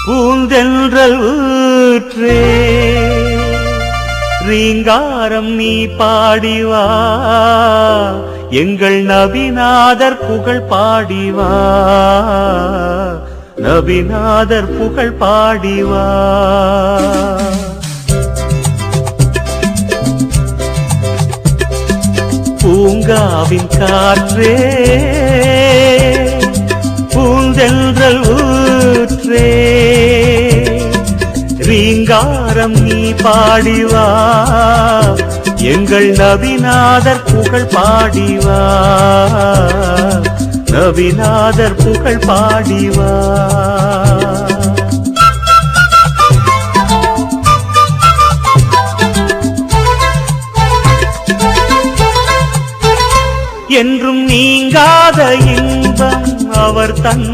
பூந்தென்றல் ஊற்றே ரீங்காரம் நீ பாடிவா எங்கள் நபிநாதர் புகழ் பாடிவா நபிநாதர் புகழ் பாடிவா பூங்காவின் காற்றே பூந்தென்றல் ஊற்றே ரீங்காரம் நீ பாடிவா எங்கள் நபிநாதர் புகழ் பாடிவா நபிநாதர் புகழ் பாடிவா என்றும் நீங்காத இன்பம் அவர் தன்